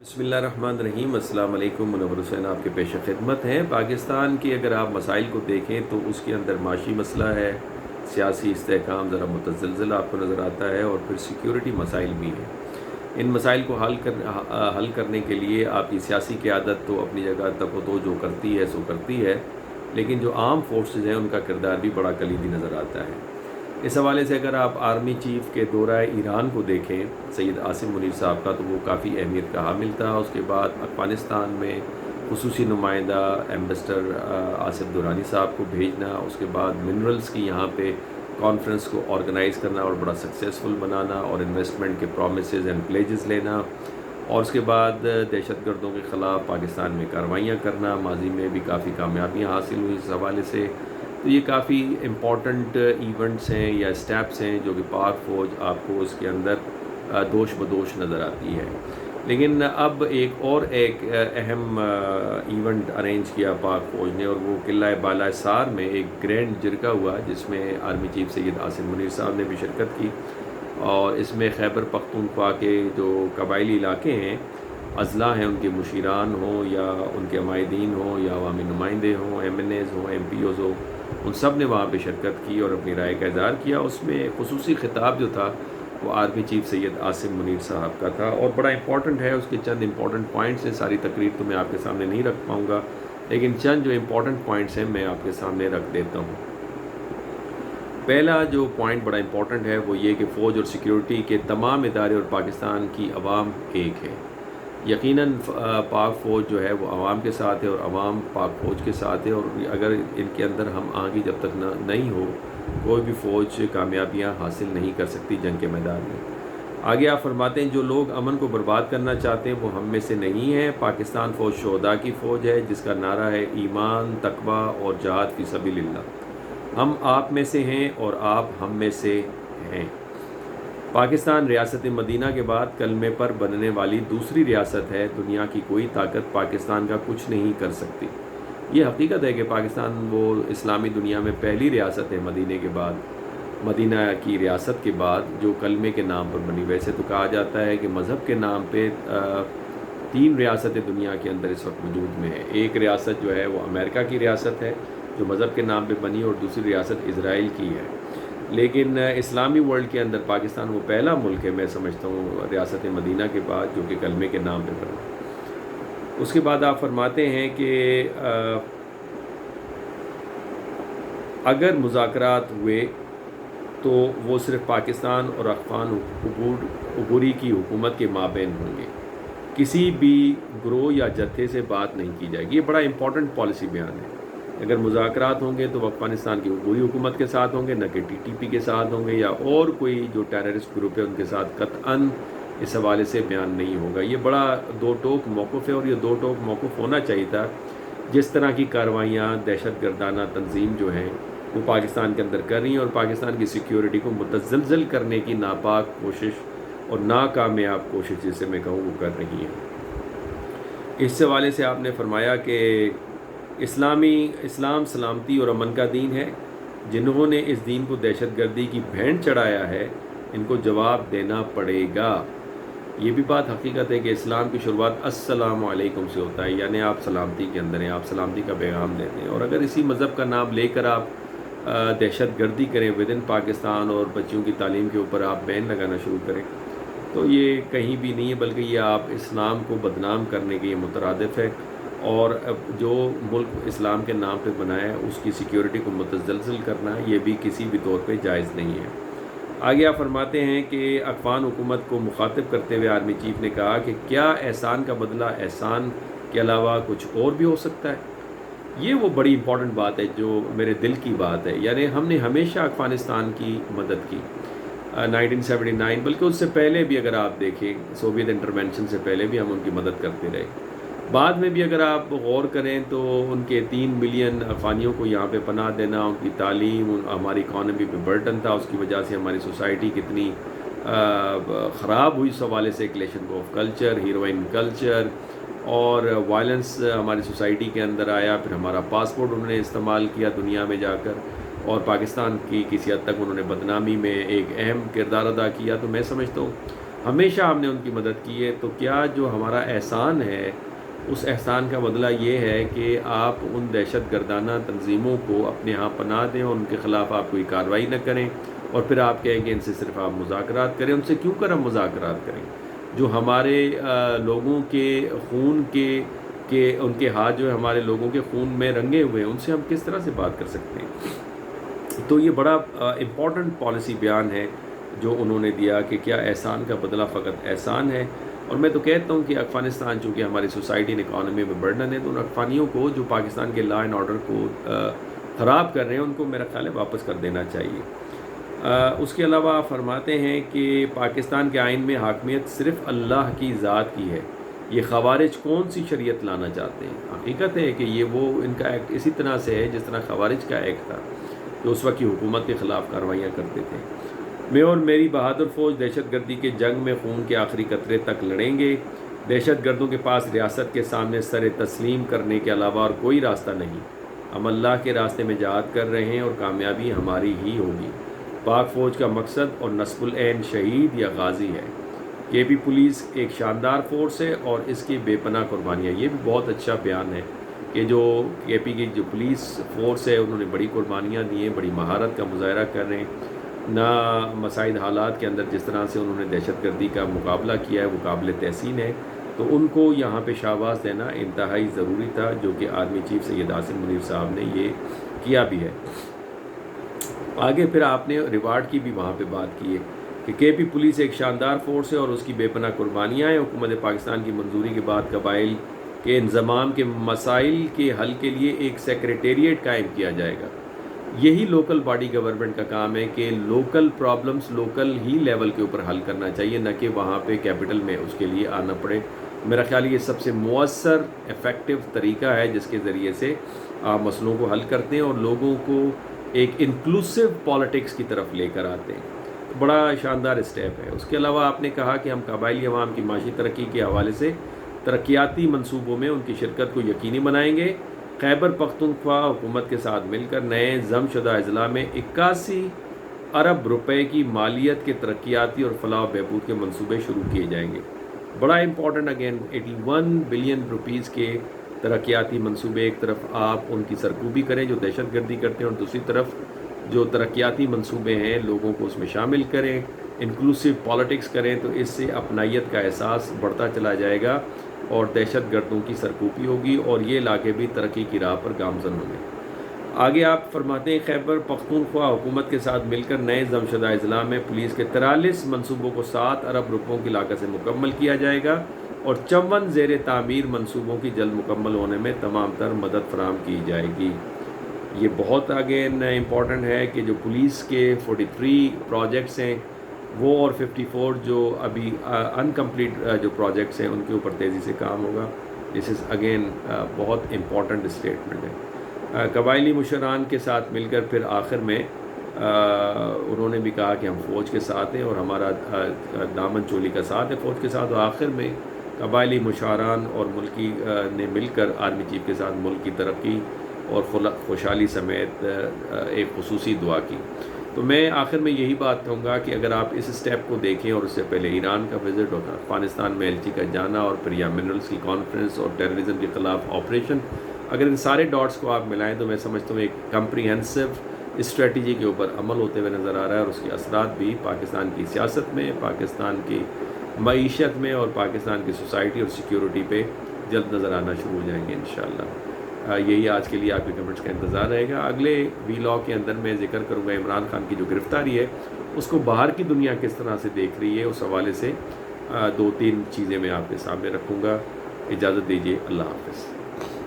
बिस्मिल्लाहिर्रहमानिर्रहीम। अस्सलाम वालेकुम। मुनव्वर हुसैन आपके पेश खिदमत हैं। पाकिस्तान की अगर आप मसाइल को देखें तो उसके अंदर माशी मसला है, सियासी इस्तेहकाम ज़रा मुतज़लज़ल आपको नज़र आता है और फिर सिक्योरिटी मसाइल भी हैं। इन मसाइल को हल करने के लिए आपकी सियासी क़यादत तो अपनी जगह तक तो जो करती है सो करती है, लेकिन जो आर्म फोर्सेस हैं उनका किरदार भी बड़ा कलीदी नज़र आता है। इस हवाले से अगर आप आर्मी चीफ़ के दौरा ईरान को देखें सैयद आसिम मुनीर साहब का, तो वो काफ़ी अहमियत का हामिल था। उसके बाद अफ़गानिस्तान में ख़ुसूसी नुमाइंदा एम्बेसडर आसिफ दुरानी साहब को भेजना, उसके बाद मिनरल्स की यहाँ पे कॉन्फ्रेंस को ऑर्गेनाइज़ करना और बड़ा सक्सेसफुल बनाना और इन्वेस्टमेंट के प्रॉमिसेस एंड प्लेजेस लेना, और उसके बाद दहशतगर्दों के ख़िलाफ़ पाकिस्तान में कार्रवाइयाँ करना। माजी में भी काफ़ी कामयाबियाँ हासिल हुई इस हवाले से। तो ये काफ़ी इम्पॉर्टेंट इवेंट्स हैं या स्टेप्स हैं जो कि पाक फ़ौज आपको उसके अंदर दोश बदोश नज़र आती है। लेकिन अब एक अहम इवेंट अरेंज किया पाक फ़ौज ने, और वो किला बाला सार में एक ग्रैंड जिरका हुआ जिसमें आर्मी चीफ़ सैयद आसिम मुनीर साहब ने भी शिरकत की। और इसमें खैबर पख्तूनख्वा के जो कबायली इलाके हैं, अज़ला हैं, उनके मुशीरान हों या उनके अमायदीन हों या अवामी नुमाइंदे हों, MNAs हों, MPOs हों, उन सब ने वहाँ पे शिरकत की और अपनी राय का इज़हार किया। उसमें खुसूसी खिताब जो था वो आर्मी चीफ़ सैयद आसिम मुनीर साहब का था और बड़ा इंपॉर्टेंट है। उसके चंद इंपॉर्टेंट पॉइंट्स हैं। सारी तकरीर तो मैं आपके सामने नहीं रख पाऊँगा, लेकिन चंद जो इंपॉर्टेंट पॉइंट्स हैं मैं आपके सामने रख देता हूँ। पहला जो पॉइंट बड़ा इंपॉर्टेंट है वो ये कि फ़ौज और सिक्योरिटी के तमाम इदारे और पाकिस्तान की आवाम एक है। यकीनन पाक फ़ौज जो है वो आवाम के साथ है और आवाम पाक फ़ौज के साथ है, और अगर इनके अंदर हम आगे जब तक नहीं हो, कोई भी फ़ौज कामयाबियां हासिल नहीं कर सकती जंग के मैदान में। आगे आप फरमाते हैं जो लोग अमन को बर्बाद करना चाहते हैं वो हम में से नहीं है। पाकिस्तान फ़ौज शोहदा की फ़ौज है जिसका नारा है ईमान, तकवा और जहाद फ़ी सबीलिल्लाह। हम आप में से हैं और आप हम में से हैं। पाकिस्तान रियासत मदीना के बाद कलमे पर बनने वाली दूसरी रियासत है। दुनिया की कोई ताकत पाकिस्तान का कुछ नहीं कर सकती। ये हकीकत है कि पाकिस्तान वो इस्लामी दुनिया में पहली रियासत है मदीने के बाद, मदीना की रियासत के बाद जो कलमे के नाम पर बनी। वैसे तो कहा जाता है कि मज़हब के नाम पे 3 रियासतें दुनिया के अंदर इस वक्त वजूद में है। एक रियासत जो है वो अमेरिका की रियासत है जो मज़हब के नाम पे बनी, और दूसरी रियासत इज़राइल की है। लेकिन इस्लामी वर्ल्ड के अंदर पाकिस्तान वो पहला मुल्क है, मैं समझता हूँ, रियासत मदीना के बाद जो कि कलमे के नाम पे बना। उसके बाद आप फरमाते हैं कि अगर मुज़ाकरात हुए तो वो सिर्फ़ पाकिस्तान और अफ़गान अबूरी की हुकूमत के माबैन होंगे, किसी भी ग्रोह या जत्थे से बात नहीं की जाएगी। ये बड़ा इंपॉर्टेंट पॉलिसी बयान है। अगर मुज़ाकरात होंगे तो अफ़गानिस्तान की पूरी हुकूमत के साथ होंगे, न कि TTP के साथ होंगे या और कोई जो टेररिस्ट ग्रुप है उनके साथ कतअन इस हवाले से बयान नहीं होगा। ये बड़ा दो टोक मौक़िफ़ है और ये दो टोक मौक़िफ़ होना चाहिए था। जिस तरह की कार्रवाइयाँ दहशत गर्दाना तंजीम जो हैं वो पाकिस्तान के अंदर कर रही हैं और पाकिस्तान की सिक्योरिटी को मुतज़्ज़ल करने की नापाक कोशिश और नाकामयाब कोशिश जिसे मैं कहूँ वो कर रही हैं। इस हवाले से आपने फरमाया कि इस्लाम सलामती और अमन का दीन है। जिन्होंने इस दीन को दहशतगर्दी की भेंट चढ़ाया है इनको जवाब देना पड़ेगा। ये भी बात हकीकत है कि इस्लाम की शुरुआत अस्सलामु अलैकुम से होता है, यानी आप सलामती के अंदर हैं, आप सलामती का पैगाम देते हैं। और अगर इसी मज़हब का नाम लेकर आप दहशतगर्दी करें विद इन पाकिस्तान और बच्चियों की तालीम के ऊपर आप बैन लगाना शुरू करें तो ये कहीं भी नहीं है, बल्कि ये आप इस्लाम को बदनाम करने के मुतरादिफ है। और जो मुल्क इस्लाम के नाम पे बना है उसकी सिक्योरिटी को मुतज़्ज़ल करना ये भी किसी भी तौर पे जायज़ नहीं है। आगे आप फरमाते हैं कि अफ़गान हुकूमत को मुखातिब करते हुए आर्मी चीफ़ ने कहा कि क्या एहसान का बदला एहसान के अलावा कुछ और भी हो सकता है। ये वो बड़ी इंपॉर्टेंट बात है जो मेरे दिल की बात है। यानी हमने हमेशा अफ़गानिस्तान की मदद की 1979, बल्कि उससे पहले भी अगर आप देखें सोवियत इंटरवेंशन से पहले भी हम उनकी मदद करते रहे। बाद में भी अगर आप गौर करें तो उनके 3 मिलियन अफ़गानियों को यहाँ पे पनाह देना, उनकी तालीम, हमारी इकॉनमी पे बर्डन था, उसकी वजह से हमारी सोसाइटी कितनी ख़राब हुई इस हवाले से clash of culture, heroine culture और वायलेंस हमारी सोसाइटी के अंदर आया। फिर हमारा पासपोर्ट उन्होंने इस्तेमाल किया दुनिया में जाकर और पाकिस्तान की किसी हद तक उन्होंने बदनामी में एक अहम किरदार अदा किया। तो मैं समझता हूँ ہمیشہ ہم نے ان کی مدد کی ہے، تو کیا جو ہمارا احسان ہے اس احسان کا بدلہ یہ ہے کہ آپ ان دہشت گردانہ تنظیموں کو اپنے ہاں پناہ دیں اور ان کے خلاف آپ کوئی کارروائی نہ کریں، اور پھر آپ کہیں کہ ان سے صرف آپ مذاکرات کریں؟ ان سے کیوں کر ہم مذاکرات کریں؟ جو ہمارے لوگوں کے خون کے ان کے ہاتھ جو ہے ہمارے لوگوں کے خون میں رنگے ہوئے ہیں، ان سے ہم کس طرح سے بات کر سکتے ہیں؟ تو یہ بڑا امپورٹنٹ پالیسی بیان ہے جو انہوں نے دیا کہ کیا احسان کا بدلہ فقط احسان ہے؟ اور میں تو کہتا ہوں کہ افغانستان چونکہ ہماری سوسائٹی اینڈ اکانومی میں برڈن ہے، تو ان افغانیوں کو جو پاکستان کے لا اینڈ آرڈر کو خراب کر رہے ہیں ان کو میرا خیال ہے واپس کر دینا چاہیے۔ اس کے علاوہ آپ فرماتے ہیں کہ پاکستان کے آئین میں حاکمیت صرف اللہ کی ذات کی ہے، یہ خوارج کون سی شریعت لانا چاہتے ہیں؟ حقیقت ہے کہ یہ وہ ان کا ایکٹ اسی طرح سے ہے جس طرح خوارج کا ایکٹ تھا جو اس وقت کی حکومت کے خلاف کارروائیاں کرتے تھے۔ میں اور میری بہادر فوج دہشت گردی کے جنگ میں خون کے آخری قطرے تک لڑیں گے۔ دہشت گردوں کے پاس ریاست کے سامنے سر تسلیم کرنے کے علاوہ اور کوئی راستہ نہیں۔ ہم اللہ کے راستے میں جہاد کر رہے ہیں اور کامیابی ہماری ہی ہوگی۔ پاک فوج کا مقصد اور نصب العین شہید یا غازی ہے۔ کے پی پولیس ایک شاندار فورس ہے اور اس کی بے پناہ قربانیاں، یہ بھی بہت اچھا بیان ہے کہ جو کے پی کی جو پولیس فورس ہے انہوں نے بڑی قربانیاں دی ہیں، بڑی مہارت کا مظاہرہ کر رہے ہیں، نہ مساعد حالات کے اندر جس طرح سے انہوں نے دہشت گردی کا مقابلہ کیا ہے وہ قابل تحسین ہے، تو ان کو یہاں پہ شاباش دینا انتہائی ضروری تھا، جو کہ آرمی چیف سید عاصم منیر صاحب نے یہ کیا بھی ہے۔ آگے پھر آپ نے ریوارڈ کی بھی وہاں پہ بات کی ہے کہ کے پی پولیس ایک شاندار فورس ہے اور اس کی بے پناہ قربانیاں ہیں۔ حکومت پاکستان کی منظوری کے بعد قبائل کے انضمام کے مسائل کے حل کے لیے ایک سیکریٹریٹ قائم کیا جائے گا۔ یہی لوکل باڈی گورنمنٹ کا کام ہے کہ لوکل پرابلمز لوکل ہی لیول کے اوپر حل کرنا چاہیے، نہ کہ وہاں پہ کیپٹل میں اس کے لیے آنا پڑے۔ میرا خیال یہ سب سے مؤثر ایفیکٹو طریقہ ہے جس کے ذریعے سے آپ مسئلوں کو حل کرتے ہیں اور لوگوں کو ایک انکلوسیو پالیٹکس کی طرف لے کر آتے ہیں۔ بڑا شاندار اسٹیپ ہے۔ اس کے علاوہ آپ نے کہا کہ ہم قبائلی عوام کی معاشی ترقی کے حوالے سے ترقیاتی منصوبوں میں ان کی شرکت کو یقینی بنائیں گے۔ خیبر پختونخوا حکومت کے ساتھ مل کر نئے ضم شدہ اضلاع میں 81 ارب روپے کی مالیت کے ترقیاتی اور فلاح و بہبود کے منصوبے شروع کیے جائیں گے۔ بڑا امپورٹنٹ اگین 81 بلین روپیز کے ترقیاتی منصوبے، ایک طرف آپ ان کی سرکوبی کریں جو دہشت گردی کرتے ہیں اور دوسری طرف جو ترقیاتی منصوبے ہیں لوگوں کو اس میں شامل کریں، انکلوسیو پالیٹکس کریں، تو اس سے اپنائیت کا احساس بڑھتا چلا جائے گا اور دہشت گردوں کی سرکوبی ہوگی اور یہ علاقے بھی ترقی کی راہ پر گامزن ہوں گے۔ آگے آپ فرماتے ہیں خیبر پختونخوا حکومت کے ساتھ مل کر نئے ضم شدہ اضلاع میں پولیس کے 43 منصوبوں کو 7 ارب روپوں کی لاگت سے مکمل کیا جائے گا اور 54 زیر تعمیر منصوبوں کی جلد مکمل ہونے میں تمام تر مدد فراہم کی جائے گی۔ یہ بہت اگین امپورٹنٹ ہے کہ جو پولیس کے 43 پروجیکٹس ہیں وہ اور 54 جو ابھی انکمپلیٹ جو پروجیکٹس ہیں ان کے اوپر تیزی سے کام ہوگا۔ دس از اگین بہت امپورٹنٹ اسٹیٹمنٹ ہے۔ قبائلی مشران کے ساتھ مل کر پھر آخر میں انہوں نے بھی کہا کہ ہم فوج کے ساتھ ہیں اور ہمارا دامن چولی کا ساتھ ہے فوج کے ساتھ، اور آخر میں قبائلی مشاران اور ملکی نے مل کر آرمی چیف کے ساتھ ملک کی ترقی اور خوشحالی سمیت ایک خصوصی دعا کی۔ تو میں آخر میں یہی بات کہوں گا کہ اگر آپ اس اسٹیپ کو دیکھیں اور اس سے پہلے ایران کا وزٹ ہوتا، افغانستان میں ایل چی کا جانا اور پھر یا منرلس کی کانفرنس اور ٹیررزم کے خلاف آپریشن، اگر ان سارے ڈاٹس کو آپ ملائیں تو میں سمجھتا ہوں ایک کمپریہنسو اسٹریٹجی کے اوپر عمل ہوتے ہوئے نظر آ رہا ہے، اور اس کے اثرات بھی پاکستان کی سیاست میں، پاکستان کی معیشت میں اور پاکستان کی سوسائٹی اور سیکیورٹی پہ جلد نظر آنا شروع ہو جائیں گے انشاءاللہ۔ یہی آج کے لیے آپ کے کمنٹس کا انتظار رہے گا۔ اگلے ویلاگ کے اندر میں ذکر کروں گا عمران خان کی جو گرفتاری ہے اس کو باہر کی دنیا کس طرح سے دیکھ رہی ہے، اس حوالے سے 2-3 چیزیں میں آپ کے سامنے رکھوں گا۔ اجازت دیجیے، اللہ حافظ۔